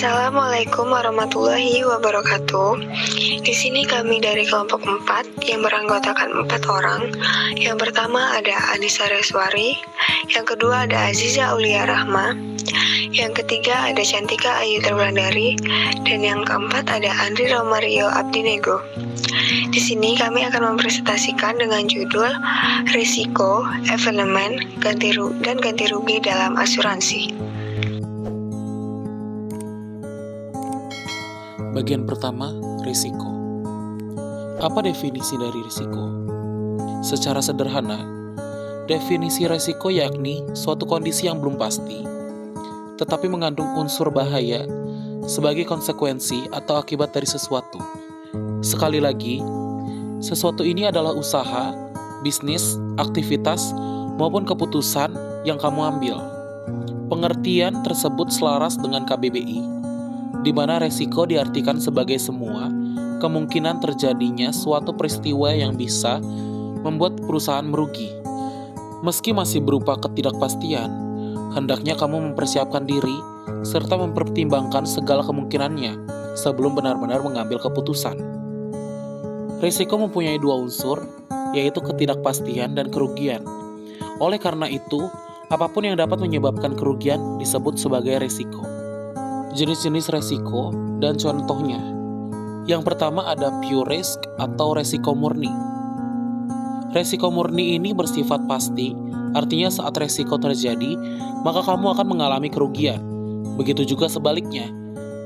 Assalamualaikum warahmatullahi wabarakatuh. Di sini kami dari kelompok 4 yang beranggotakan 4 orang. Yang pertama ada Anissa Reswari, yang kedua ada Aziza Aulia Rahma, yang ketiga ada Cantika Ayu Terwandari, dan yang keempat ada Andri Romario Abdinego. Di sini kami akan mempresentasikan dengan judul Risiko, Evenement, dan ganti rugi dalam asuransi. Bagian pertama, risiko. Apa definisi dari risiko? Secara sederhana, definisi risiko yakni suatu kondisi yang belum pasti, tetapi mengandung unsur bahaya sebagai konsekuensi atau akibat dari sesuatu. Sekali lagi, sesuatu ini adalah usaha, bisnis, aktivitas, maupun keputusan yang kamu ambil. Pengertian tersebut selaras dengan KBBI, di mana resiko diartikan sebagai semua kemungkinan terjadinya suatu peristiwa yang bisa membuat perusahaan merugi. Meski masih berupa ketidakpastian, hendaknya kamu mempersiapkan diri serta mempertimbangkan segala kemungkinannya sebelum benar-benar mengambil keputusan. Risiko mempunyai dua unsur, yaitu ketidakpastian dan kerugian. Oleh karena itu, apapun yang dapat menyebabkan kerugian disebut sebagai risiko. Jenis-jenis resiko dan contohnya. Yang pertama ada pure risk atau resiko murni. Resiko murni ini bersifat pasti, artinya saat resiko terjadi, maka kamu akan mengalami kerugian. Begitu juga sebaliknya.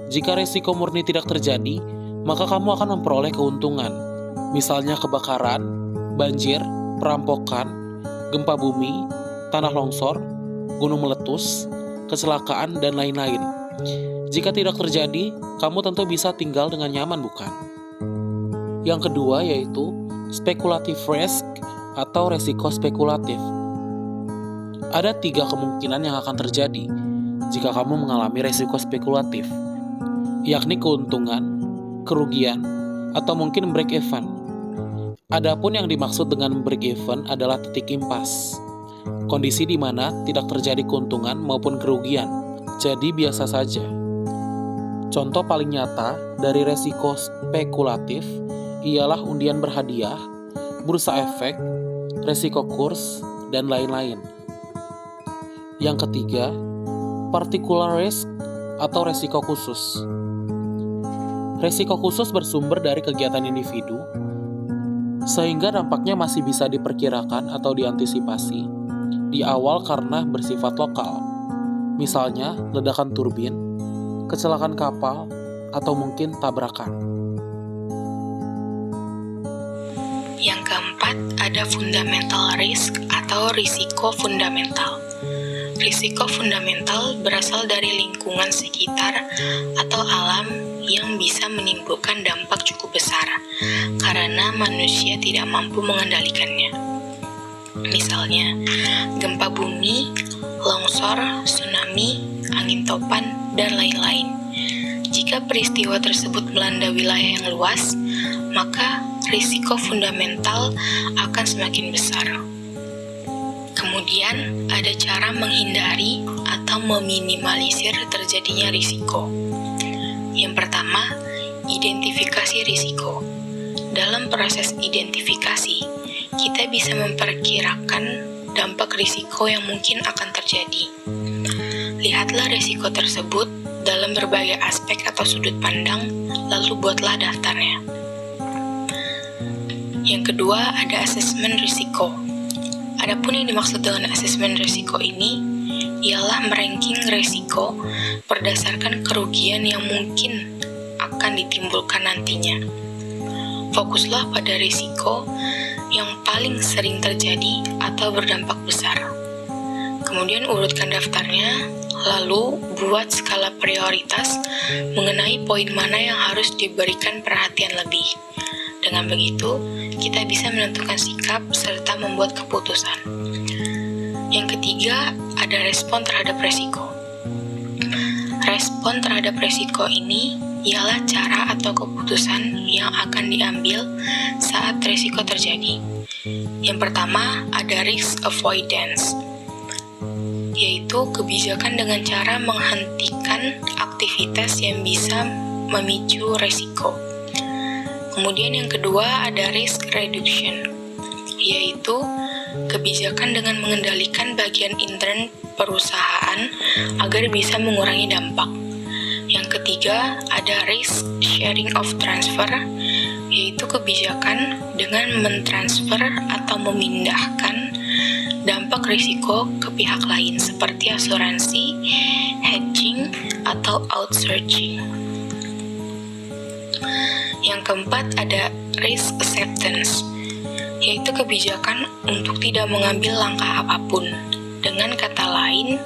Jika resiko murni tidak terjadi, maka kamu akan memperoleh keuntungan. Misalnya kebakaran, banjir, perampokan, gempa bumi, tanah longsor, gunung meletus, kecelakaan, dan lain-lain. Jika tidak terjadi, kamu tentu bisa tinggal dengan nyaman, bukan? Yang kedua yaitu speculative risk atau resiko spekulatif. Ada 3 kemungkinan yang akan terjadi jika kamu mengalami resiko spekulatif, yakni keuntungan, kerugian, atau mungkin break even. Adapun yang dimaksud dengan break even adalah titik impas, kondisi di mana tidak terjadi keuntungan maupun kerugian, jadi biasa saja. Contoh paling nyata dari resiko spekulatif ialah undian berhadiah, bursa efek, resiko kurs, dan lain-lain. Yang ketiga, particular risk atau resiko khusus. Resiko khusus bersumber dari kegiatan individu, sehingga dampaknya masih bisa diperkirakan atau diantisipasi di awal karena bersifat lokal. Misalnya, ledakan turbin, kecelakaan kapal, atau mungkin tabrakan. Yang keempat, ada fundamental risk atau risiko fundamental. Risiko fundamental berasal dari lingkungan sekitar atau alam yang bisa menimbulkan dampak cukup besar karena manusia tidak mampu mengendalikannya. Misalnya, gempa bumi, longsor, tsunami, angin topan, dan lain-lain. Jika peristiwa tersebut melanda wilayah yang luas, maka risiko fundamental akan semakin besar. Kemudian, ada cara menghindari atau meminimalisir terjadinya risiko. Yang pertama, identifikasi risiko. Dalam proses identifikasi, kita bisa memperkirakan dampak risiko yang mungkin akan terjadi. Lihatlah risiko tersebut dalam berbagai aspek atau sudut pandang, lalu buatlah daftarnya. Yang kedua, ada asesmen risiko. Adapun yang dimaksud dengan asesmen risiko ini ialah meranking risiko berdasarkan kerugian yang mungkin akan ditimbulkan nantinya. Fokuslah pada risiko yang paling sering terjadi atau berdampak besar. Kemudian urutkan daftarnya, lalu buat skala prioritas mengenai poin mana yang harus diberikan perhatian lebih. Dengan begitu, kita bisa menentukan sikap serta membuat keputusan. Yang ketiga, ada respon terhadap resiko. Respon terhadap resiko ini ialah cara atau keputusan yang akan diambil saat resiko terjadi. Yang pertama, ada risk avoidance. yaitu kebijakan dengan cara menghentikan aktivitas yang bisa memicu resiko. Kemudian yang kedua ada risk reduction, yaitu kebijakan dengan mengendalikan bagian intern perusahaan agar bisa mengurangi dampak. Yang ketiga ada risk sharing of transfer, yaitu kebijakan dengan mentransfer atau memindahkan dampak risiko ke pihak lain seperti asuransi, hedging, atau outsourcing. Yang keempat ada risk acceptance, yaitu kebijakan untuk tidak mengambil langkah apapun. Dengan kata lain,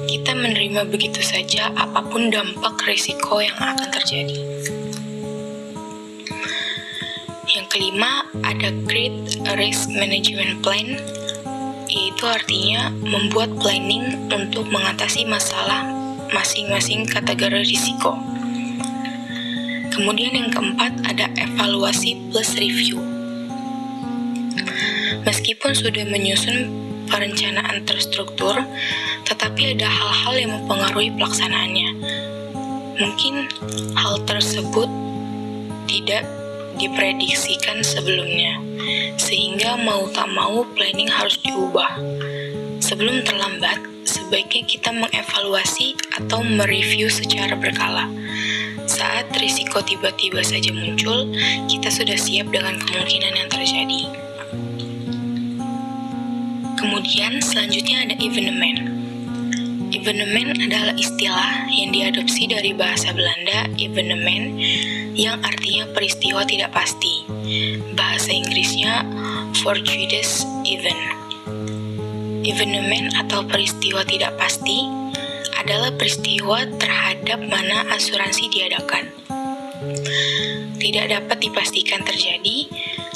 kita menerima begitu saja apapun dampak risiko yang akan terjadi. Yang kelima ada Create a Risk Management Plan, yaitu artinya membuat planning untuk mengatasi masalah masing-masing kategori risiko. Kemudian yang keempat ada evaluasi plus review. Meskipun sudah menyusun perencanaan terstruktur, tetapi ada hal-hal yang mempengaruhi pelaksanaannya. Mungkin hal tersebut tidak diprediksikan sebelumnya, sehingga mau tak mau planning harus diubah. Sebelum terlambat, sebaiknya kita mengevaluasi atau mereview secara berkala. Saat risiko tiba-tiba saja muncul, kita sudah siap dengan kemungkinan yang terjadi. Kemudian selanjutnya ada evenement. Evenement adalah istilah yang diadopsi dari bahasa Belanda evenement yang artinya peristiwa tidak pasti. Bahasa Inggrisnya fortuitous event. Evenement atau peristiwa tidak pasti adalah peristiwa terhadap mana asuransi diadakan. Tidak dapat dipastikan terjadi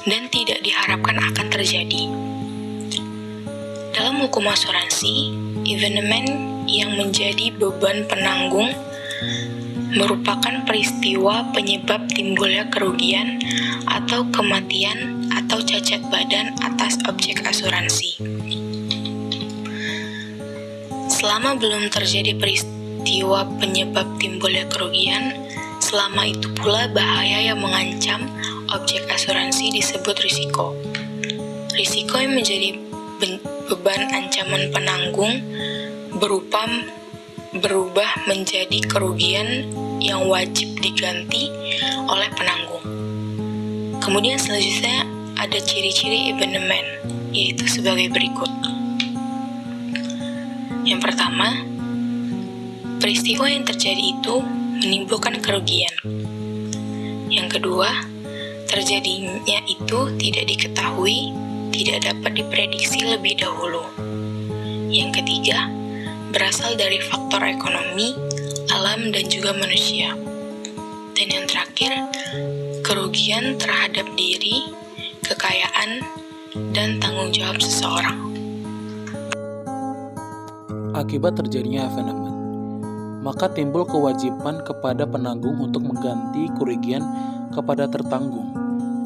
dan tidak diharapkan akan terjadi. Dalam hukum asuransi, evenement yang menjadi beban penanggung merupakan peristiwa penyebab timbulnya kerugian atau kematian atau cacat badan atas objek asuransi. Selama belum terjadi peristiwa penyebab timbulnya kerugian, selama itu pula bahaya yang mengancam objek asuransi disebut risiko. Risiko yang menjadi beban ancaman penanggung berubah menjadi kerugian yang wajib diganti oleh penanggung. Kemudian selanjutnya ada ciri-ciri evenement, yaitu sebagai berikut. Yang pertama, peristiwa yang terjadi itu menimbulkan kerugian. Yang kedua, terjadinya itu tidak diketahui, tidak dapat diprediksi lebih dahulu. Yang ketiga, berasal dari faktor ekonomi, alam, dan juga manusia. Dan yang terakhir, kerugian terhadap diri, kekayaan, dan tanggung jawab seseorang. Akibat terjadinya evenement, maka timbul kewajiban kepada penanggung untuk mengganti kerugian kepada tertanggung.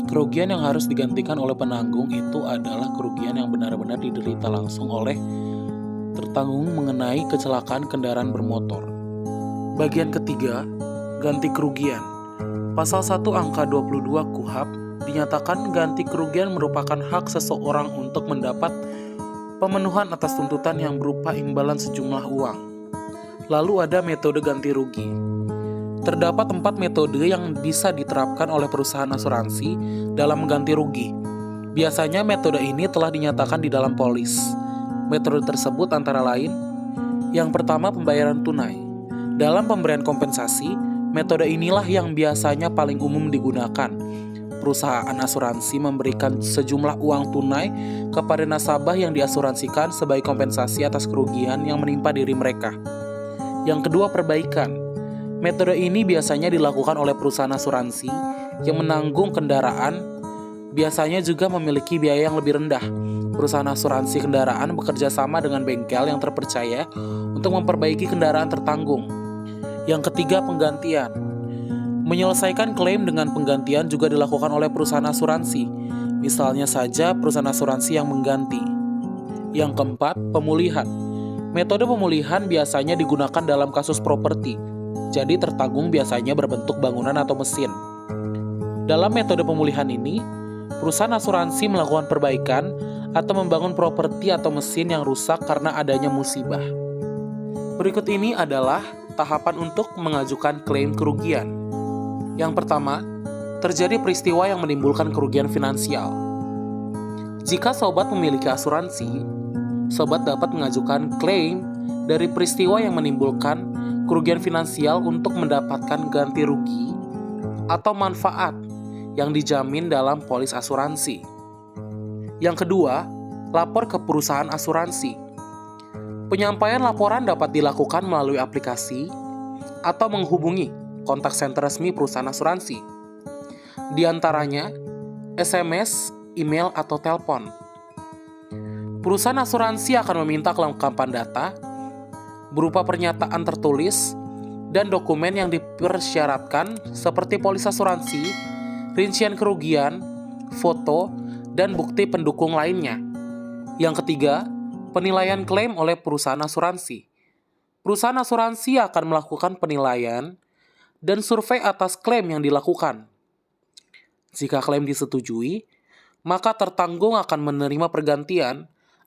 Kerugian yang harus digantikan oleh penanggung itu adalah kerugian yang benar-benar diderita langsung oleh tertanggung mengenai kecelakaan kendaraan bermotor. Bagian ketiga, ganti kerugian. Pasal 1 angka 22 KUHP dinyatakan ganti kerugian merupakan hak seseorang untuk mendapat pemenuhan atas tuntutan yang berupa imbalan sejumlah uang. Lalu ada metode ganti rugi. Terdapat 4 metode yang bisa diterapkan oleh perusahaan asuransi dalam mengganti rugi. Biasanya metode ini telah dinyatakan di dalam polis. Metode tersebut antara lain, yang pertama pembayaran tunai. Dalam pemberian kompensasi, metode inilah yang biasanya paling umum digunakan. Perusahaan asuransi memberikan sejumlah uang tunai kepada nasabah yang diasuransikan sebagai kompensasi atas kerugian yang menimpa diri mereka. Yang kedua, perbaikan. Metode ini biasanya dilakukan oleh perusahaan asuransi yang menanggung kendaraan, biasanya juga memiliki biaya yang lebih rendah. Perusahaan asuransi kendaraan bekerja sama dengan bengkel yang terpercaya untuk memperbaiki kendaraan tertanggung. Yang ketiga, penggantian. Menyelesaikan klaim dengan penggantian juga dilakukan oleh perusahaan asuransi. Misalnya saja perusahaan asuransi yang mengganti. Yang keempat, pemulihan. Metode pemulihan biasanya digunakan dalam kasus properti, jadi tertanggung biasanya berbentuk bangunan atau mesin. Dalam metode pemulihan ini, perusahaan asuransi melakukan perbaikan atau membangun properti atau mesin yang rusak karena adanya musibah. Berikut ini adalah tahapan untuk mengajukan klaim kerugian. Yang pertama, terjadi peristiwa yang menimbulkan kerugian finansial. Jika sobat memiliki asuransi, sobat dapat mengajukan klaim dari peristiwa yang menimbulkan kerugian finansial untuk mendapatkan ganti rugi atau manfaat yang dijamin dalam polis asuransi. Yang kedua, lapor ke perusahaan asuransi. Penyampaian laporan dapat dilakukan melalui aplikasi atau menghubungi kontak senter resmi perusahaan asuransi. Di antaranya, SMS, email, atau telepon. Perusahaan asuransi akan meminta kelengkapan data berupa pernyataan tertulis dan dokumen yang dipersyaratkan seperti polis asuransi, rincian kerugian, foto, dan bukti pendukung lainnya. Yang ketiga, penilaian klaim oleh perusahaan asuransi. Perusahaan asuransi akan melakukan penilaian dan survei atas klaim yang dilakukan. Jika klaim disetujui, maka tertanggung akan menerima pergantian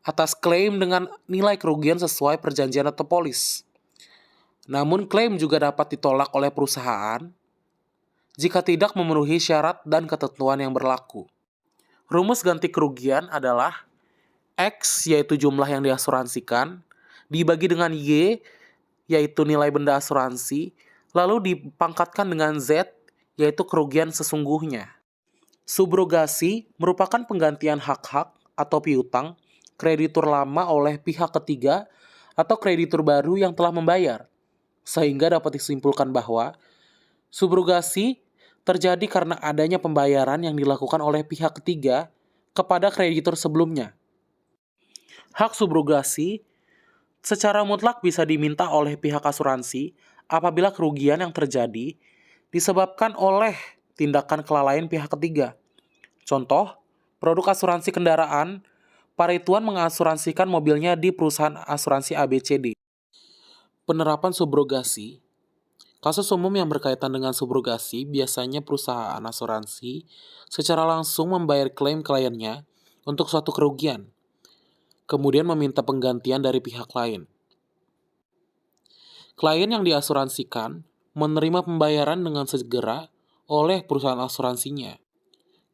atas klaim dengan nilai kerugian sesuai perjanjian atau polis. Namun klaim juga dapat ditolak oleh perusahaan jika tidak memenuhi syarat dan ketentuan yang berlaku. Rumus ganti kerugian adalah X yaitu jumlah yang diasuransikan dibagi dengan Y yaitu nilai benda asuransi lalu dipangkatkan dengan Z yaitu kerugian sesungguhnya. Subrogasi merupakan penggantian hak-hak atau piutang kreditur lama oleh pihak ketiga atau kreditur baru yang telah membayar, sehingga dapat disimpulkan bahwa subrogasi terjadi karena adanya pembayaran yang dilakukan oleh pihak ketiga kepada kreditur sebelumnya. Hak subrogasi secara mutlak bisa diminta oleh pihak asuransi apabila kerugian yang terjadi disebabkan oleh tindakan kelalaian pihak ketiga. Contoh, produk asuransi kendaraan, Pak Ridwan mengasuransikan mobilnya di perusahaan asuransi ABCD. Penerapan subrogasi. Kasus umum yang berkaitan dengan subrogasi biasanya perusahaan asuransi secara langsung membayar klaim kliennya untuk suatu kerugian, kemudian meminta penggantian dari pihak lain. Klien yang diasuransikan menerima pembayaran dengan segera oleh perusahaan asuransinya.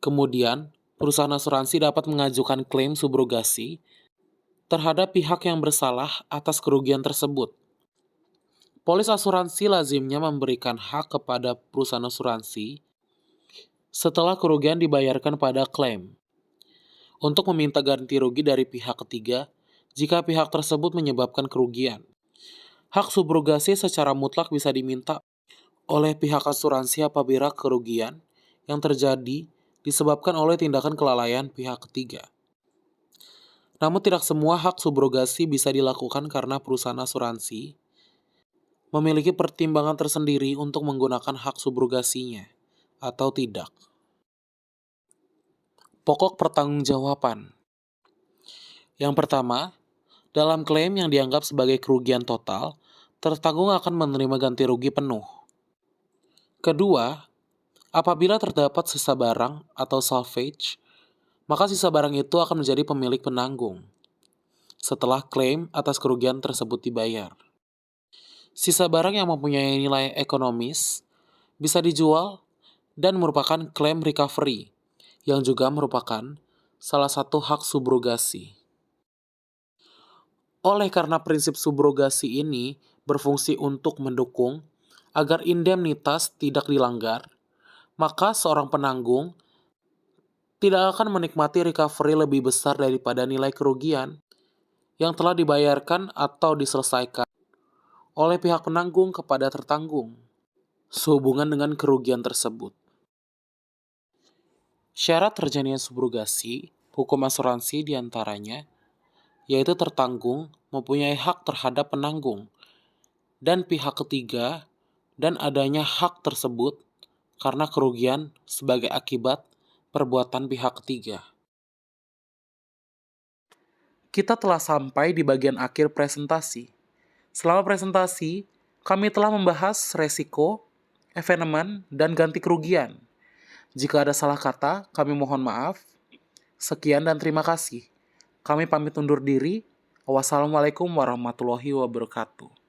Kemudian, perusahaan asuransi dapat mengajukan klaim subrogasi terhadap pihak yang bersalah atas kerugian tersebut. Polis asuransi lazimnya memberikan hak kepada perusahaan asuransi setelah kerugian dibayarkan pada klaim untuk meminta ganti rugi dari pihak ketiga jika pihak tersebut menyebabkan kerugian. Hak subrogasi secara mutlak bisa diminta oleh pihak asuransi apabila kerugian yang terjadi disebabkan oleh tindakan kelalaian pihak ketiga. Namun tidak semua hak subrogasi bisa dilakukan karena perusahaan asuransi memiliki pertimbangan tersendiri untuk menggunakan hak subrogasinya atau tidak. Pokok pertanggungjawaban. Yang pertama, dalam klaim yang dianggap sebagai kerugian total, tertanggung akan menerima ganti rugi penuh. Kedua, apabila terdapat sisa barang atau salvage, maka sisa barang itu akan menjadi pemilik penanggung setelah klaim atas kerugian tersebut dibayar. Sisa barang yang mempunyai nilai ekonomis bisa dijual dan merupakan klaim recovery, yang juga merupakan salah satu hak subrogasi. Oleh karena prinsip subrogasi ini berfungsi untuk mendukung agar indemnitas tidak dilanggar, maka seorang penanggung tidak akan menikmati recovery lebih besar daripada nilai kerugian yang telah dibayarkan atau diselesaikan oleh pihak penanggung kepada tertanggung sehubungan dengan kerugian tersebut. Syarat terjadinya subrogasi, hukum asuransi diantaranya, yaitu tertanggung mempunyai hak terhadap penanggung dan pihak ketiga dan adanya hak tersebut karena kerugian sebagai akibat perbuatan pihak ketiga. kita telah sampai di bagian akhir presentasi. Selama presentasi, kami telah membahas resiko, evenement, dan ganti kerugian. Jika ada salah kata, kami mohon maaf. Sekian dan terima kasih. Kami pamit undur diri. Wassalamualaikum warahmatullahi wabarakatuh.